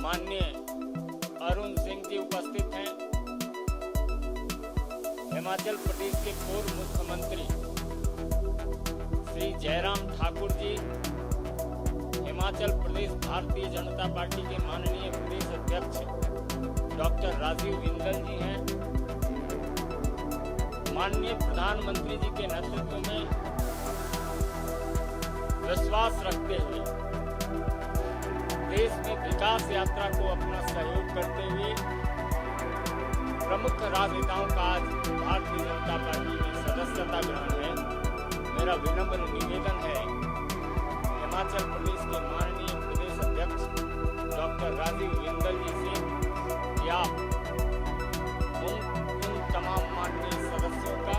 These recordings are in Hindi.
माननीय अरुण सिंह जी उपस्थित हैं। हिमाचल प्रदेश के पूर्व मुख्यमंत्री श्री जयराम ठाकुर जी, हिमाचल प्रदेश भारतीय जनता पार्टी के माननीय प्रदेश अध्यक्ष डॉक्टर राजीव बिंदल जी हैं। माननीय प्रधानमंत्री जी के नेतृत्व में विश्वास रखते हुए देश में विकास यात्रा को अपना सहयोग करते हुए प्रमुख राजनेताओं का आज भारतीय जनता पार्टी में सदस्यता ग्रहण है। मेरा विनम्र निवेदन है हिमाचल प्रदेश के माननीय प्रदेश अध्यक्ष डॉक्टर राजीव बिंदल जी से कि आप उन तमाम माननीय सदस्यों का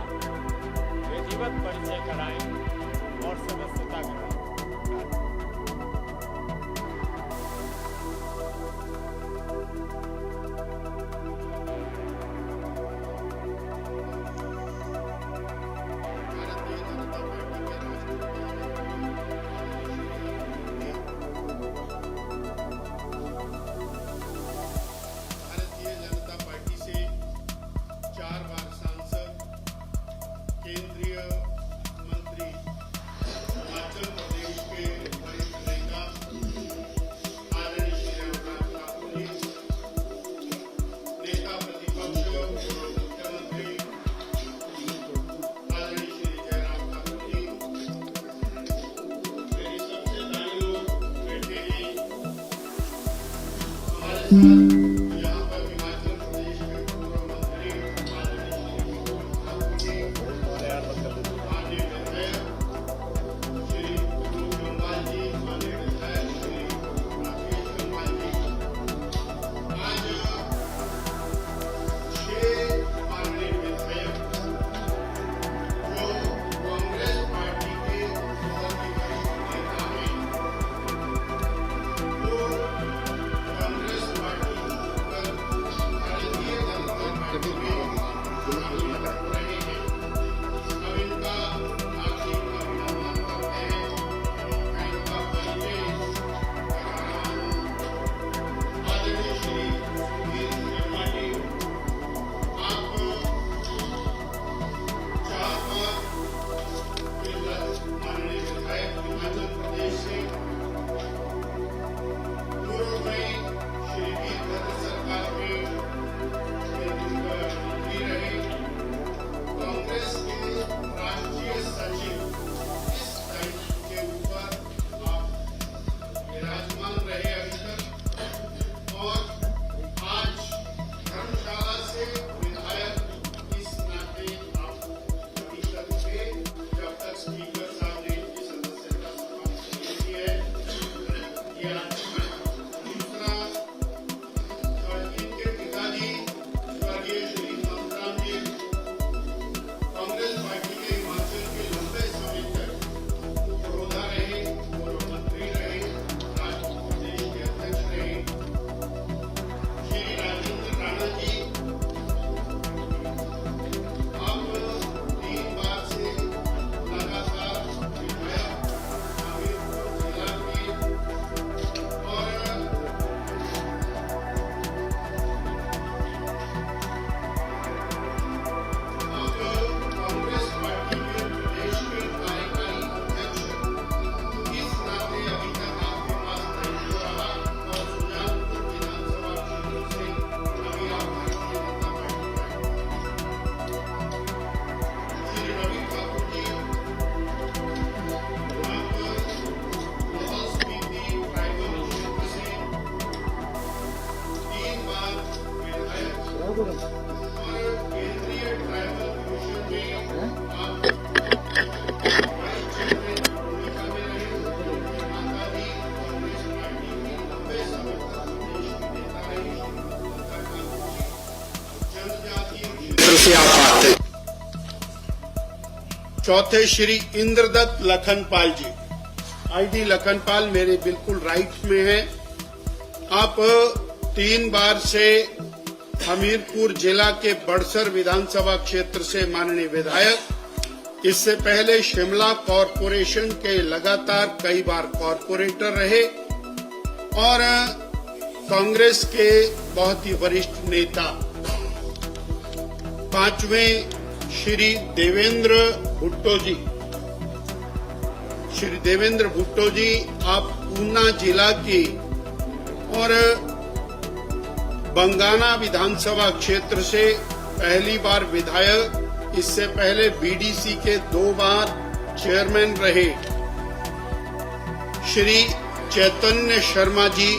विधिवत परिचय कराएं और सदस्यता ग्रहण। भारतीय जनता पार्टी से 4 बार सांसद, केंद्रीय मंत्री, हिमाचल प्रदेश के वरिष्ठ नेता आदरणीय श्री जयराम ठाकुर जी, नेता प्रतिपक्ष पूर्व मुख्यमंत्री आदरणीय श्री जयराम ठाकुर जी, मेरी सबसे दाई ओर बैठे हैं हमारे साथ यहाँ पर हिमाचल प्रदेश के पूर्व मंत्री आदरणीय श्री ठाकुर जी, माननीय विधायक श्री गुरु जम्वाल जी, माननीय विधायक श्री राकेश जम्वाल जी, आज 6 माननीय विधायक जो कांग्रेस पार्टी के बहुत ही वरिष्ठ नेता हैं, वो कांग्रेस पार्टी छोड़कर भारतीय जनता पार्टी में शामिल हो रहे हैं। हम इनका हार्दिक अभिनंदन करते हैं। मैं इनका परिचय करा रहा हूं। आदरणीय श्री सुधीर शर्मा जी, आप 4 बार माननीय विधायक हिमाचल प्रदेश से, पूर्व में श्री वीरभद्र सरकार में केंद्रीय मंत्री रहे, कांग्रेस के राष्ट्रीय सचिव इस दायित्व के ऊपर आप विराजमान रहे अभी तक, और आज धर्मशाला से विधायक इस नाते आप अभी तक थे जब तक स्पीकर साहब ने इनकी सदस्यता समाप्त नहीं की है। ये आज दूसरा, इनके पिताजी स्वर्गीय श्री मंगराम जी कांग्रेस पार्टी के हिमाचल के लंबे समय तक उपरोधा रहे, पूर्व मंत्री रहे, राष्ट्रीय प्रदेश के अध्यक्ष रहे। श्री राजेंद्र राणा जी, आप 3 बार से लगातार विधायक हमीरपुर जिला के, और अब कांग्रेस पार्टी के प्रदेश के कार्यकारी अध्यक्ष, इस नाते अभी तक आपके पास दायित्व रहा, और सुजानपुर विधानसभा क्षेत्र से अभी आप भारतीय जनता पार्टी में। श्री रवि ठाकुर जी, आप लाहौल स्पीति ट्राइबल क्षेत्र से 3 बार विधायक, और केंद्रीय ट्राइबल कमीशन में आप बड़े क्षेत्र में भूमिका में रहे। माता जी कांग्रेस पार्टी की लंबे समय तक प्रदेश की नेता रही। जनजातीय क्षेत्र से आप आते। चौथे श्री इंद्रदत्त लखनपाल जी, आईडी लखनपाल मेरे बिल्कुल राइट में है। आप 3 बार से हमीरपुर जिला के बड़सर विधानसभा क्षेत्र से माननीय विधायक, इससे पहले शिमला कॉरपोरेशन के लगातार कई बार कॉरपोरेटर रहे, और कांग्रेस के बहुत ही वरिष्ठ नेता 5वें श्री देवेंद्र भुट्टो जी। श्री देवेंद्र भुट्टो जी, आप ऊना जिला की और बंगाना विधानसभा क्षेत्र से पहली बार विधायक, इससे पहले बीडीसी के 2 बार चेयरमैन रहे। श्री चैतन्य शर्मा जी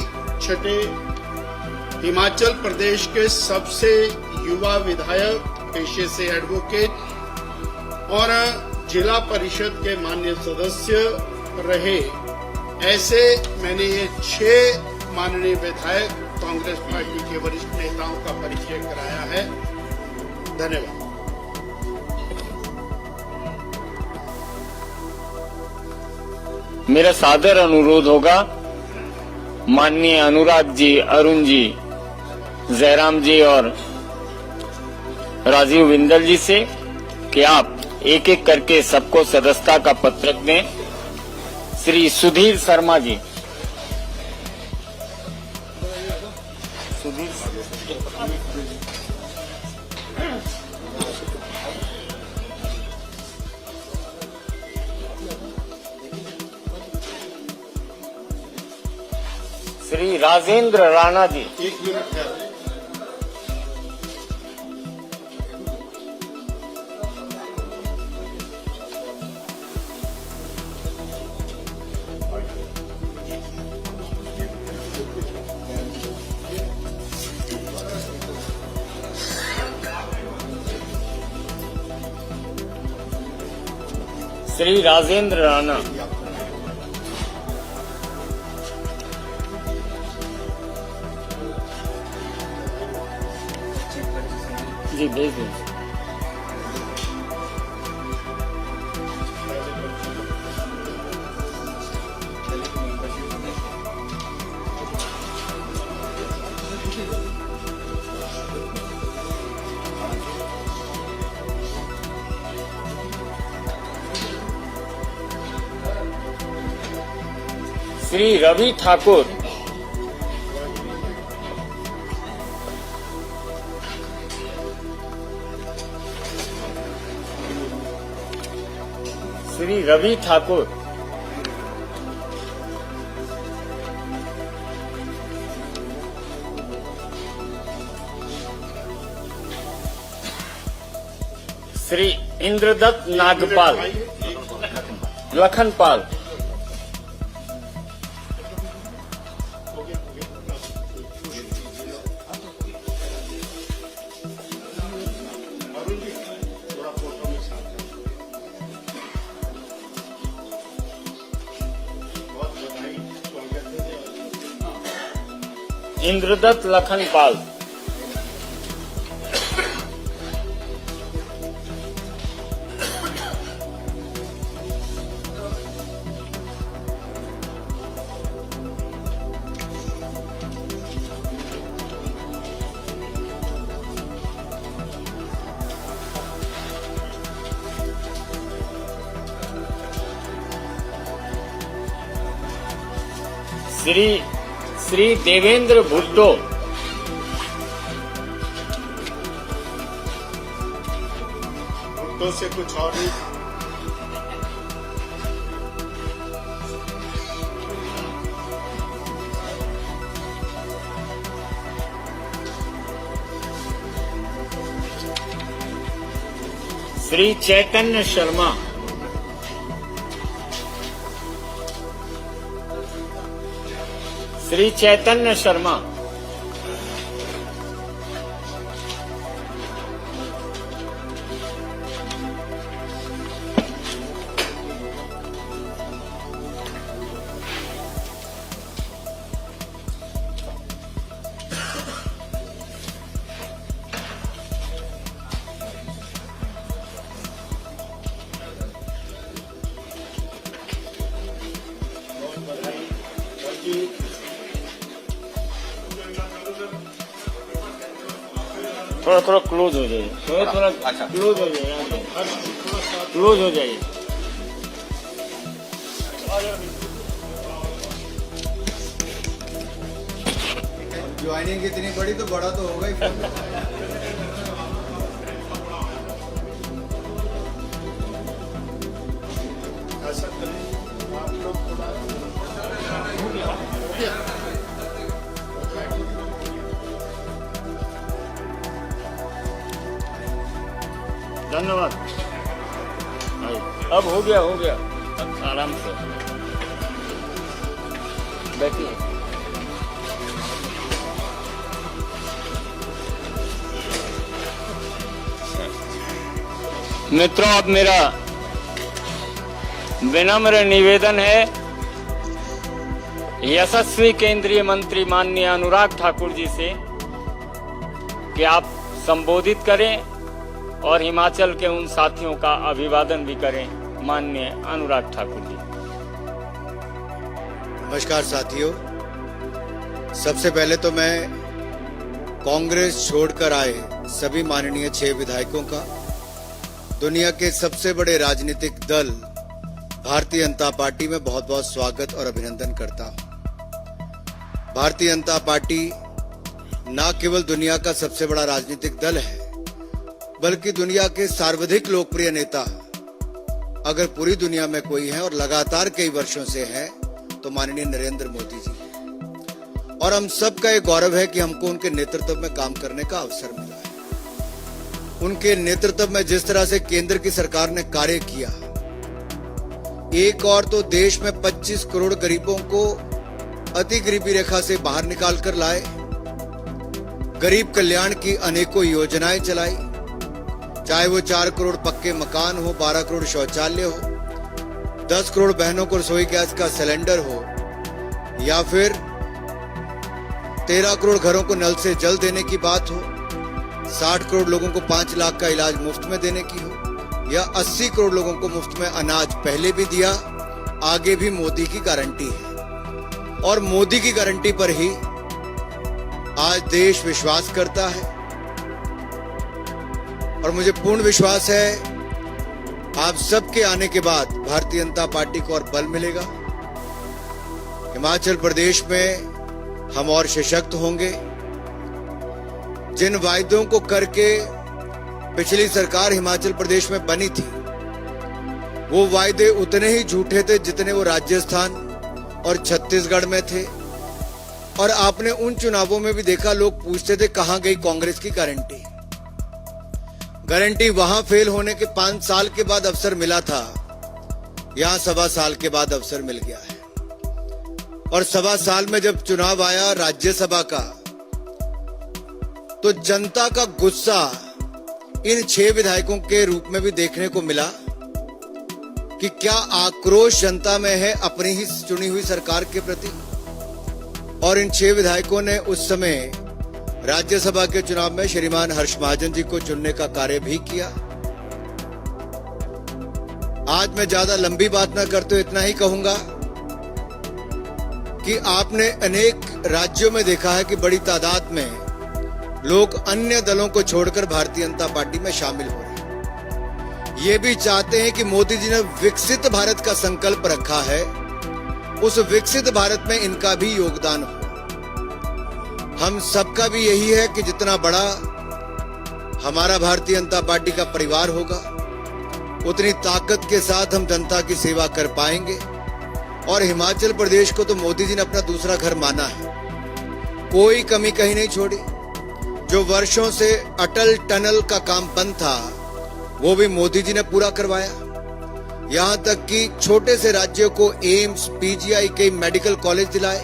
छठे, हिमाचल प्रदेश के सबसे युवा विधायक, पेशे से एडवोकेट और जिला परिषद के माननीय सदस्य रहे। ऐसे मैंने ये 6 माननीय विधायक कांग्रेस पार्टी के वरिष्ठ नेताओं का परिचय कराया है। धन्यवाद। मेरा सादर अनुरोध होगा माननीय अनुराग जी, अरुण जी, जयराम जी और राजीव बिंदल जी से कि आप एक एक करके सबको सदस्यता का पत्रक दें। श्री सुधीर शर्मा जी। श्री राजेंद्र राणा जी। 1 मिनट है। श्री राजेंद्र राणा। जी भेज दें। श्री रवि ठाकुर। श्री रवि ठाकुर। श्री इंद्रदत्त नागपाल। लखनपाल। इंद्रदत्त लखनपाल। श्री देवेंद्र भुट्टो। भुट्टो से कुछ और नहीं। श्री चैतन्य शर्मा। श्री चैतन्य शर्मा। थोड़ा क्लोज हो जाइए, थोड़ा क्लोज हो जाइए, क्लोज हो जाइए। ज्वाइनिंग इतनी बड़ी तो बड़ा तो होगा ही। ऐसा करें आप लोग थोड़ा हो गया। धन्यवाद। अब हो गया अब आराम से बैठिए। मित्रों, अब मेरा विनम्र निवेदन है यशस्वी केंद्रीय मंत्री माननीय अनुराग ठाकुर जी से कि आप संबोधित करें और हिमाचल के उन साथियों का अभिवादन भी करें। माननीय अनुराग ठाकुर जी। नमस्कार साथियों, सबसे पहले तो मैं कांग्रेस छोड़कर आए सभी माननीय 6 विधायकों का दुनिया के सबसे बड़े राजनीतिक दल भारतीय जनता पार्टी में बहुत बहुत स्वागत और अभिनंदन करता हूं। भारतीय जनता पार्टी न केवल दुनिया का सबसे बड़ा राजनीतिक दल है, बल्कि दुनिया के सर्वाधिक लोकप्रिय नेता अगर पूरी दुनिया में कोई है और लगातार कई वर्षों से है तो माननीय नरेंद्र मोदी जी है। और हम सबका ये गौरव है कि हमको उनके नेतृत्व में काम करने का अवसर मिला है। उनके नेतृत्व में जिस तरह से केंद्र की सरकार ने कार्य किया, एक और तो देश में 25 करोड़ गरीबों को अति गरीबी रेखा से बाहर निकाल कर लाए, गरीब कल्याण की अनेकों योजनाएं चलाई, चाहे वो 4 करोड़ पक्के मकान हो, 12 करोड़ शौचालय हो, 10 करोड़ बहनों को रसोई गैस का सिलेंडर हो, या फिर 13 करोड़ घरों को नल से जल देने की बात हो, 60 करोड़ लोगों को 5 लाख का इलाज मुफ्त में देने की हो, या 80 करोड़ लोगों को मुफ्त में अनाज पहले भी दिया, आगे भी मोदी की गारंटी है। और मोदी की गारंटी पर ही आज देश विश्वास करता है और मुझे पूर्ण विश्वास है आप सबके आने के बाद भारतीय जनता पार्टी को और बल मिलेगा। हिमाचल प्रदेश में हम और सशक्त होंगे। जिन वायदों को करके पिछली सरकार हिमाचल प्रदेश में बनी थी, वो वायदे उतने ही झूठे थे जितने वो राजस्थान और छत्तीसगढ़ में थे। और आपने उन चुनावों में भी देखा, लोग पूछते थे कहां गई कांग्रेस की गारंटी। गारंटी वहां फेल होने के 5 साल के बाद अवसर मिला था, यहां 1.25 साल के बाद अवसर मिल गया है। और 1.25 साल में जब चुनाव आया राज्यसभा का, तो जनता का गुस्सा इन 6 विधायकों के रूप में भी देखने को मिला कि क्या आक्रोश जनता में है अपनी ही चुनी हुई सरकार के प्रति। और इन 6 विधायकों ने उस समय राज्यसभा के चुनाव में श्रीमान हर्ष महाजन जी को चुनने का कार्य भी किया। आज मैं ज्यादा लंबी बात न करते हुए इतना ही कहूंगा कि आपने अनेक राज्यों में देखा है कि बड़ी तादाद में लोग अन्य दलों को छोड़कर भारतीय जनता पार्टी में शामिल हो रहे हैं। ये भी चाहते हैं कि मोदी जी ने विकसित भारत का संकल्प रखा है, उस विकसित भारत में इनका भी योगदान हो। हम सबका भी यही है कि जितना बड़ा हमारा भारतीय जनता पार्टी का परिवार होगा, उतनी ताकत के साथ हम जनता की सेवा कर पाएंगे। और हिमाचल प्रदेश को तो मोदी जी ने अपना दूसरा घर माना है, कोई कमी कहीं नहीं छोड़ी। जो वर्षों से अटल टनल का काम बंद था, वो भी मोदी जी ने पूरा करवाया। यहां तक कि छोटे से राज्यों को एम्स, पीजीआई के मेडिकल कॉलेज दिलाए,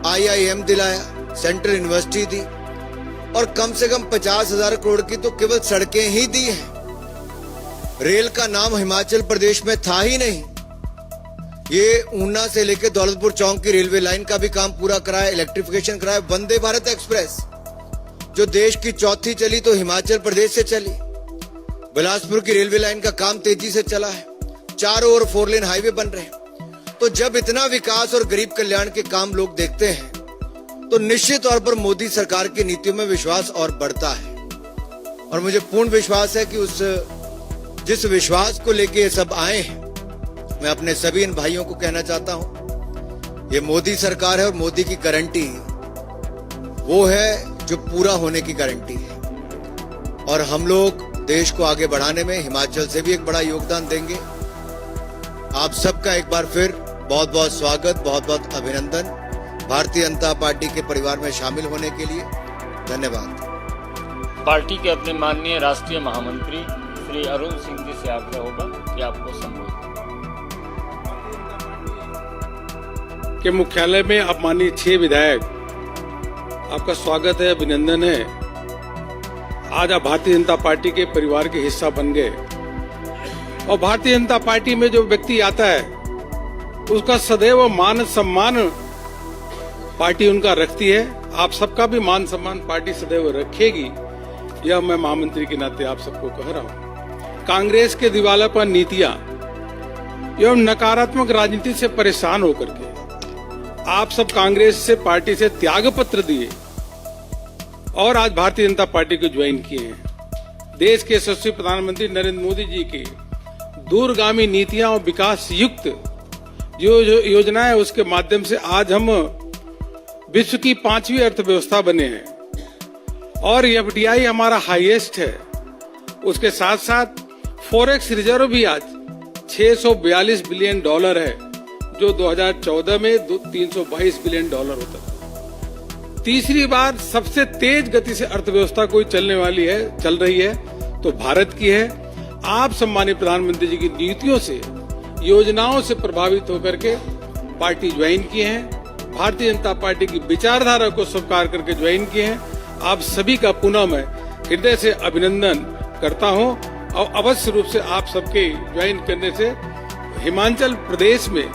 IIM दिलाया, सेंट्रल यूनिवर्सिटी दी, और कम से कम 50,000 करोड़ की तो केवल सड़कें ही दी हैं। रेल का नाम हिमाचल प्रदेश में था ही नहीं। ये ऊना से लेकर दौलतपुर चौक की रेलवे लाइन का भी काम पूरा कराया, इलेक्ट्रिफिकेशन कराया। वंदे भारत एक्सप्रेस जो देश की चौथी चली तो हिमाचल प्रदेश से चली। बिलासपुर की रेलवे लाइन का काम तेजी से चला है, चारों ओर 4 लेन हाईवे बन रहे हैं। तो जब इतना विकास और गरीब कल्याण के काम लोग देखते हैं, तो निश्चित तौर पर मोदी सरकार की नीतियों में विश्वास और बढ़ता है। और मुझे पूर्ण विश्वास है कि जिस विश्वास को लेके ये सब आए हैं, मैं अपने सभी इन भाइयों को कहना चाहता हूं, ये मोदी सरकार है और मोदी की गारंटी वो है जो पूरा होने की गारंटी है। और हम लोग देश को आगे बढ़ाने में हिमाचल से भी एक बड़ा योगदान देंगे। आप सबका एक बार फिर बहुत बहुत स्वागत, बहुत बहुत अभिनंदन भारतीय जनता पार्टी के परिवार में शामिल होने के लिए। धन्यवाद। पार्टी के अपने माननीय राष्ट्रीय महामंत्री श्री अरुण सिंह जी से आग्रह होगा कि आपको संबोधित के मुख्यालय में आप माननीय 6 विधायक, आपका स्वागत है, अभिनंदन है। आज आप भारतीय जनता पार्टी के परिवार के हिस्सा बन गए और भारतीय जनता पार्टी में जो व्यक्ति आता है उसका सदैव मान सम्मान पार्टी उनका रखती है। आप सबका भी मान सम्मान पार्टी सदैव रखेगी, यह मैं महामंत्री के नाते आप सबको कह रहा हूं। कांग्रेस के दिवालापन नीतियां एवं नकारात्मक राजनीति से परेशान होकर के आप सब कांग्रेस से पार्टी से त्याग पत्र दिए और आज भारतीय जनता पार्टी को ज्वाइन किए हैं। देश के यशस्वी प्रधानमंत्री नरेंद्र मोदी जी की दूरगामी नीतियां और विकास युक्त जो योजनाएं, उसके माध्यम से आज हम विश्व की 5वीं अर्थव्यवस्था बने हैं और एफडीआई हमारा हाईएस्ट है। उसके साथ साथ फॉरेक्स रिजर्व भी आज $642 बिलियन है, जो 2014 में $322 बिलियन होता था। तीसरी बार सबसे तेज गति से अर्थव्यवस्था कोई चल रही है तो भारत की है। आप सम्मानित प्रधानमंत्री जी की नीतियों से, योजनाओं से प्रभावित होकर के पार्टी ज्वाइन किए हैं। भारतीय जनता पार्टी की विचारधारा को स्वीकार करके ज्वाइन किए हैं। आप सभी का पुनः मैं हृदय से अभिनंदन करता हूं और अवश्य रूप से आप सबके ज्वाइन करने से हिमाचल प्रदेश में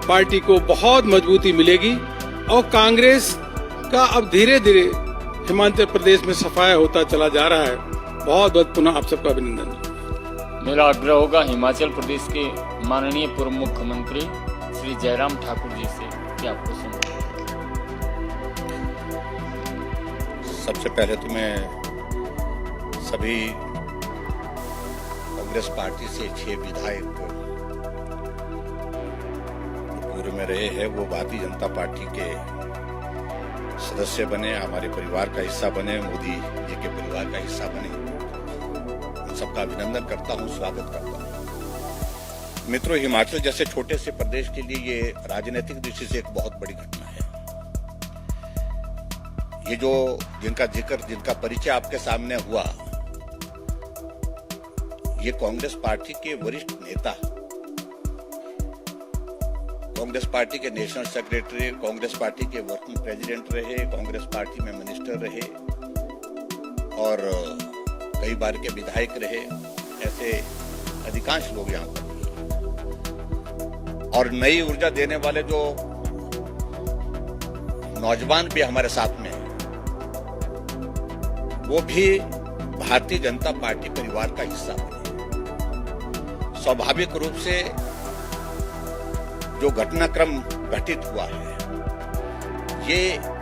पार्टी को बहुत मजबूती मिलेगी और कांग्रेस का अब धीरे धीरे हिमाचल प्रदेश में सफाया होता चला जा रहा है। बहुत बहुत पुनः आप सबका अभिनंदन। मेरा आग्रह होगा हिमाचल प्रदेश के माननीय पूर्व मुख्यमंत्री श्री जयराम ठाकुर जी से कि आपको संबोधित। सबसे पहले तो मैं सभी कांग्रेस पार्टी से 6 विधायक पूर्व में रहे हैं, वो भारतीय जनता पार्टी के सदस्य बने, हमारे परिवार का हिस्सा बने, मोदी जी के परिवार का हिस्सा बने, उन सबका अभिनंदन करता हूं, स्वागत करता हूं। मित्रों, हिमाचल जैसे छोटे से प्रदेश के लिए ये राजनीतिक दृष्टि से एक बहुत बड़ी घटना है। ये जो जिनका परिचय आपके सामने हुआ, ये कांग्रेस पार्टी के वरिष्ठ नेता, कांग्रेस पार्टी के नेशनल सेक्रेटरी, कांग्रेस पार्टी के वर्किंग प्रेसिडेंट रहे, कांग्रेस पार्टी में मिनिस्टर रहे और कई बार के विधायक रहे। ऐसे अधिकांश लोग यहाँ पर, और नई ऊर्जा देने वाले जो नौजवान भी हमारे साथ में हैं, वो भी भारतीय जनता पार्टी परिवार का हिस्सा बने। स्वाभाविक रूप से जो घटनाक्रम घटित हुआ है, ये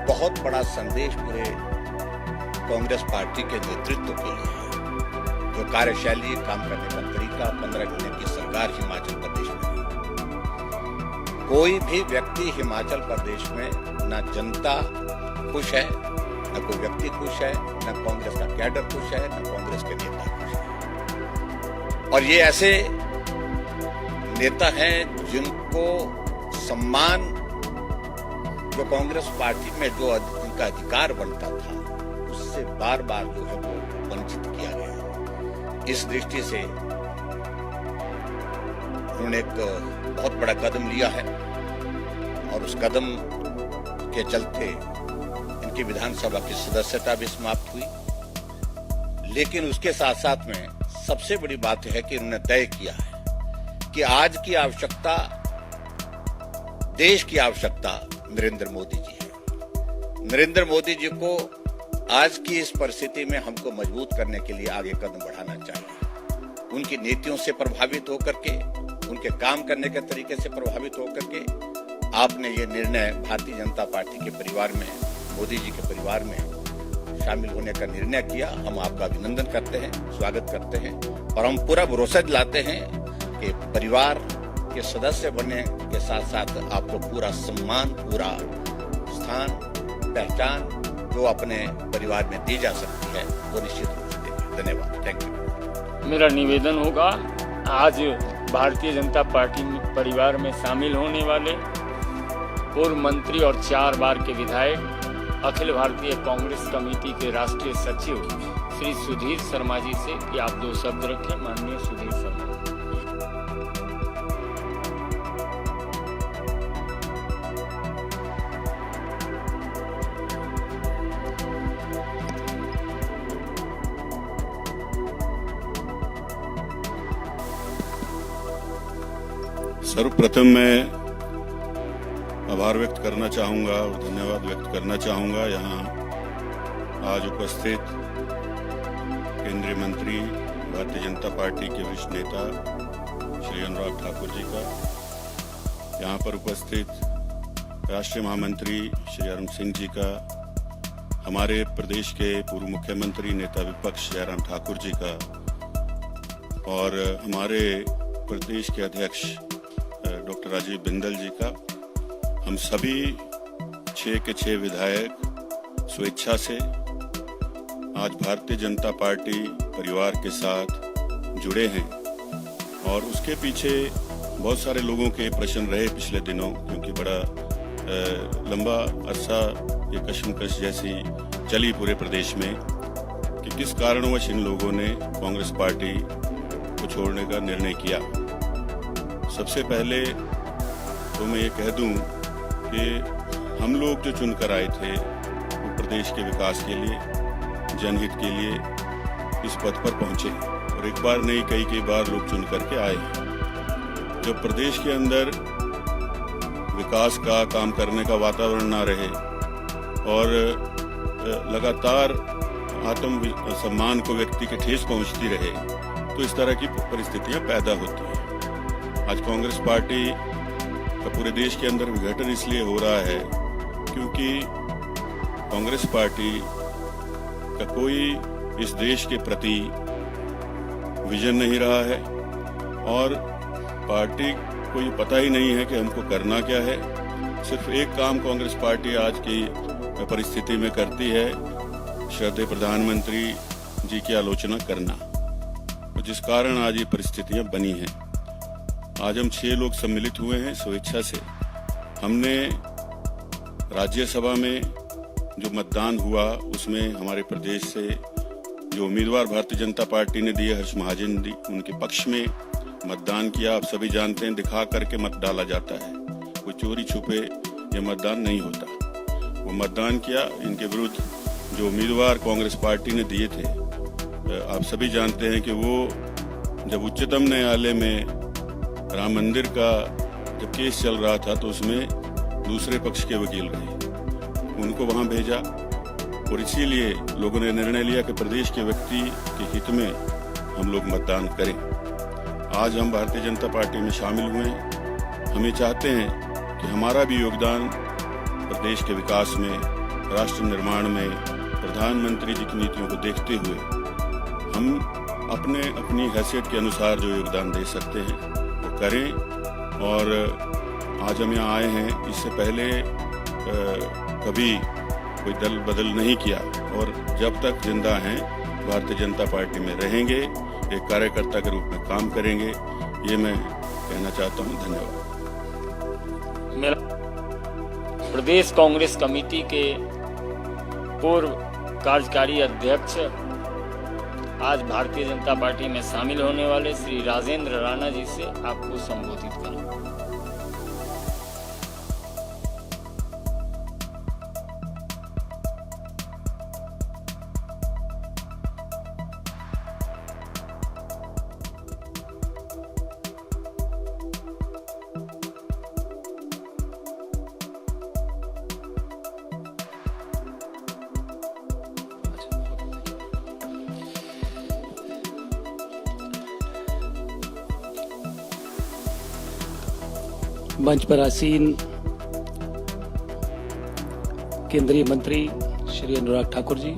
बहुत बड़ा संदेश पूरे कांग्रेस पार्टी के नेतृत्व के लिए है। जो कार्यशैली, काम करने का तरीका, 15 महीने की सरकार हिमाचल प्रदेश में, कोई भी व्यक्ति हिमाचल प्रदेश में, न जनता खुश है, न कोई व्यक्ति खुश है, न कांग्रेस का कैडर खुश है, न कांग्रेस के नेता खुश है। और ये ऐसे नेता हैं जिनको सम्मान जो कांग्रेस पार्टी में जो उनका अधिकार बनता था, उससे बार बार जो है वो वंचित किया गया। इस दृष्टि से उन्होंने एक बहुत बड़ा कदम लिया है और उस कदम के चलते इनकी विधानसभा की सदस्यता भी समाप्त हुई। लेकिन उसके साथ साथ में सबसे बड़ी बात है कि उन्होंने तय किया है कि आज की आवश्यकता, देश की आवश्यकता नरेंद्र मोदी जी है। नरेंद्र मोदी जी को आज की इस परिस्थिति में हमको मजबूत करने के लिए आगे कदम बढ़ाना चाहिए। उनकी नीतियों से प्रभावित होकर के, उनके काम करने के तरीके से प्रभावित होकर के आपने ये निर्णय भारतीय जनता पार्टी के परिवार में, मोदी जी के परिवार में शामिल होने का निर्णय किया। हम आपका अभिनंदन करते हैं, स्वागत करते हैं और हम पूरा भरोसा दिलाते हैं कि परिवार के सदस्य बनने के साथ साथ आपको पूरा सम्मान, पूरा स्थान, पहचान जो अपने परिवार में दी जा सकती है वो निश्चित रूप से देखें। धन्यवाद। Thank you. मेरा निवेदन होगा, आज भारतीय जनता पार्टी परिवार में शामिल होने वाले पूर्व मंत्री और 4 बार के विधायक अखिल भारतीय कांग्रेस कमेटी के राष्ट्रीय सचिव श्री सुधीर शर्मा जी से कि आप 2 शब्द रखें। माननीय सुधीर शर्मा। सर्वप्रथम मैं आभार व्यक्त करना चाहूँगा और धन्यवाद व्यक्त करना चाहूँगा यहाँ आज उपस्थित केंद्रीय मंत्री भारतीय जनता पार्टी के वरिष्ठ नेता श्री अनुराग ठाकुर जी का, यहाँ पर उपस्थित राष्ट्रीय महामंत्री श्री अरुण सिंह जी का, हमारे प्रदेश के पूर्व मुख्यमंत्री नेता विपक्ष जयराम ठाकुर जी का और हमारे प्रदेश के अध्यक्ष डॉक्टर राजीव बिंदल जी का। हम सभी 6 के 6 विधायक स्वेच्छा से आज भारतीय जनता पार्टी परिवार के साथ जुड़े हैं और उसके पीछे बहुत सारे लोगों के प्रश्न रहे पिछले दिनों, क्योंकि बड़ा लंबा अरसा ये कशमकश जैसी चली पूरे प्रदेश में कि किस कारणवश इन लोगों ने कांग्रेस पार्टी को छोड़ने का निर्णय किया। सबसे पहले तो मैं ये कह दूं कि हम लोग जो चुनकर आए थे वो प्रदेश के विकास के लिए, जनहित के लिए इस पद पर पहुंचे और एक बार नहीं कई बार लोग चुन करके आए। जब प्रदेश के अंदर विकास का काम करने का वातावरण ना रहे और लगातार आत्म सम्मान को व्यक्ति के ठेस पहुंचती रहे तो इस तरह की परिस्थितियां पैदा होती हैं। आज कांग्रेस पार्टी का पूरे देश के अंदर विघटन इसलिए हो रहा है क्योंकि कांग्रेस पार्टी का कोई इस देश के प्रति विजन नहीं रहा है और पार्टी को ये पता ही नहीं है कि हमको करना क्या है। सिर्फ एक काम कांग्रेस पार्टी आज की परिस्थिति में करती है, श्रद्धेय प्रधानमंत्री जी की आलोचना करना, जिस कारण आज ये परिस्थितियां बनी हैं। आज हम 6 लोग सम्मिलित हुए हैं स्वेच्छा से। हमने राज्यसभा में जो मतदान हुआ उसमें हमारे प्रदेश से जो उम्मीदवार भारतीय जनता पार्टी ने दिए हर्ष महाजन जी, उनके पक्ष में मतदान किया। आप सभी जानते हैं दिखा करके मत डाला जाता है, कोई चोरी छुपे ये मतदान नहीं होता। वो मतदान किया। इनके विरुद्ध जो उम्मीदवार कांग्रेस पार्टी ने दिए थे, आप सभी जानते हैं कि वो जब उच्चतम न्यायालय में राम मंदिर का जब केस चल रहा था तो उसमें दूसरे पक्ष के वकील रहे, उनको वहां भेजा और इसीलिए लोगों ने निर्णय लिया कि प्रदेश के व्यक्ति के हित में हम लोग मतदान करें। आज हम भारतीय जनता पार्टी में शामिल हुए हैं। हम ये चाहते हैं कि हमारा भी योगदान प्रदेश के विकास में, राष्ट्र निर्माण में, प्रधानमंत्री जी की नीतियों को देखते हुए हम अपनी हैसियत के अनुसार जो योगदान दे सकते हैं वो करें। और आज हम यहाँ आए हैं, इससे पहले कभी कोई दल बदल नहीं किया और जब तक जिंदा हैं भारतीय जनता पार्टी में रहेंगे, एक कार्यकर्ता के रूप में काम करेंगे, ये मैं कहना चाहता हूँ। धन्यवाद। मेरा प्रदेश कांग्रेस कमेटी के पूर्व कार्यकारी अध्यक्ष आज भारतीय जनता पार्टी में शामिल होने वाले श्री राजेंद्र राणा जी से आपको संबोधित करें। मंच पर आसीन केंद्रीय मंत्री श्री अनुराग ठाकुर जी,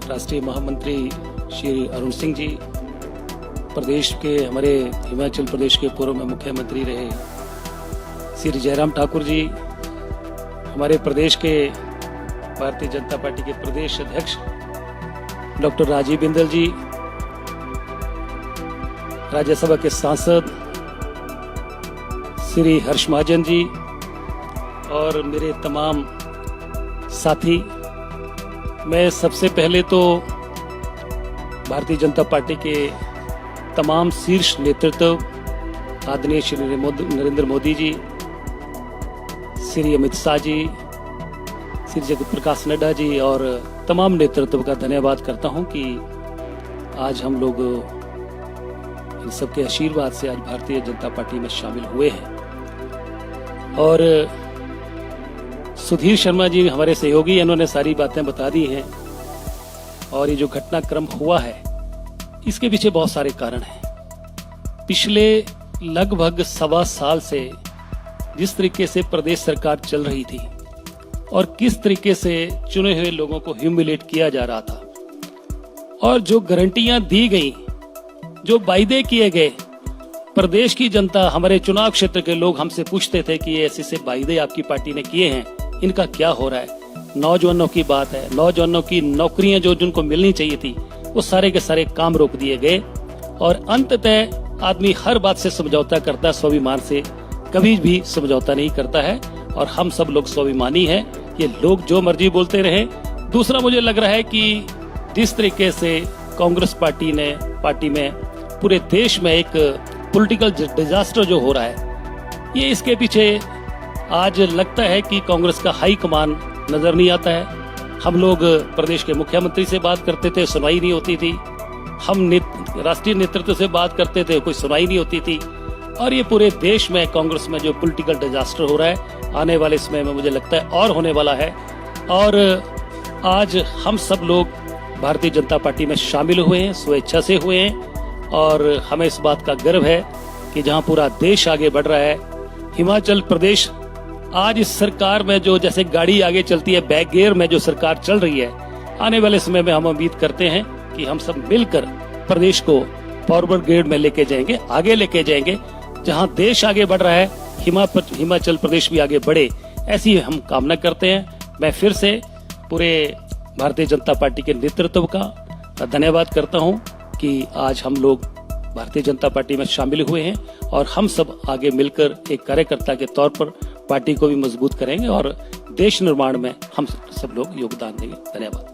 राष्ट्रीय महामंत्री श्री अरुण सिंह जी, प्रदेश के हमारे हिमाचल प्रदेश के पूर्व में मुख्यमंत्री रहे श्री जयराम ठाकुर जी, हमारे प्रदेश के भारतीय जनता पार्टी के प्रदेश अध्यक्ष डॉक्टर राजीव बिंदल जी, राज्यसभा के सांसद श्री हर्ष महाजन जी और मेरे तमाम साथी, मैं सबसे पहले तो भारतीय जनता पार्टी के तमाम शीर्ष नेतृत्व आदरणीय श्री नरेंद्र मोदी जी, श्री अमित शाह जी, श्री जगत प्रकाश नड्डा जी और तमाम नेतृत्व का धन्यवाद करता हूं कि आज हम लोग इन सबके आशीर्वाद से आज भारतीय जनता पार्टी में शामिल हुए हैं। और सुधीर शर्मा जी हमारे सहयोगी, इन्होंने सारी बातें बता दी हैं। और ये जो घटनाक्रम हुआ है इसके पीछे बहुत सारे कारण हैं। पिछले लगभग 1.25 साल से जिस तरीके से प्रदेश सरकार चल रही थी और किस तरीके से चुने हुए लोगों को ह्यूमिलेट किया जा रहा था और जो गारंटियां दी गई, जो वायदे किए गए, प्रदेश की जनता, हमारे चुनाव क्षेत्र के लोग हमसे पूछते थे कि ये ऐसे से वायदे आपकी पार्टी ने किए हैं, इनका क्या हो रहा है। नौजवानों की बात है, नौजवानों की नौकरियां जो जिनको मिलनी चाहिए थी वो सारे के सारे काम रोक दिए गए। और अंततः आदमी हर बात से समझौता करता है, स्वाभिमान से कभी भी समझौता नहीं करता है। और हम सब लोग स्वाभिमानी हैं, ये लोग जो मर्जी बोलते रहे। दूसरा, मुझे लग रहा है कि जिस तरीके से कांग्रेस पार्टी में पूरे देश में एक पॉलिटिकल डिजास्टर जो हो रहा है, ये इसके पीछे आज लगता है कि कांग्रेस का हाई कमान नजर नहीं आता है। हम लोग प्रदेश के मुख्यमंत्री से बात करते थे, सुनवाई नहीं होती थी। हम राष्ट्रीय नेतृत्व से बात करते थे, कोई सुनवाई नहीं होती थी। और ये पूरे देश में कांग्रेस में जो पॉलिटिकल डिजास्टर हो रहा है, आने वाले समय में मुझे लगता है और होने वाला है। और आज हम सब लोग भारतीय जनता पार्टी में शामिल हुए हैं, स्वेच्छा से हुए हैं। और हमें इस बात का गर्व है कि जहां पूरा देश आगे बढ़ रहा है, हिमाचल प्रदेश आज इस सरकार में जो जैसे गाड़ी आगे चलती है बैक गियर में जो सरकार चल रही है, आने वाले समय में हम उम्मीद करते हैं कि हम सब मिलकर प्रदेश को फॉरवर्ड गियर में लेके जाएंगे, आगे लेके जाएंगे। जहां देश आगे बढ़ रहा है, हिमाचल प्रदेश भी आगे बढ़े, ऐसी हम कामना करते हैं। मैं फिर से पूरे भारतीय जनता पार्टी के नेतृत्व का धन्यवाद करता हूं कि आज हम लोग भारतीय जनता पार्टी में शामिल हुए हैं और हम सब आगे मिलकर एक कार्यकर्ता के तौर पर पार्टी को भी मजबूत करेंगे और देश निर्माण में हम सब लोग योगदान देंगे। धन्यवाद।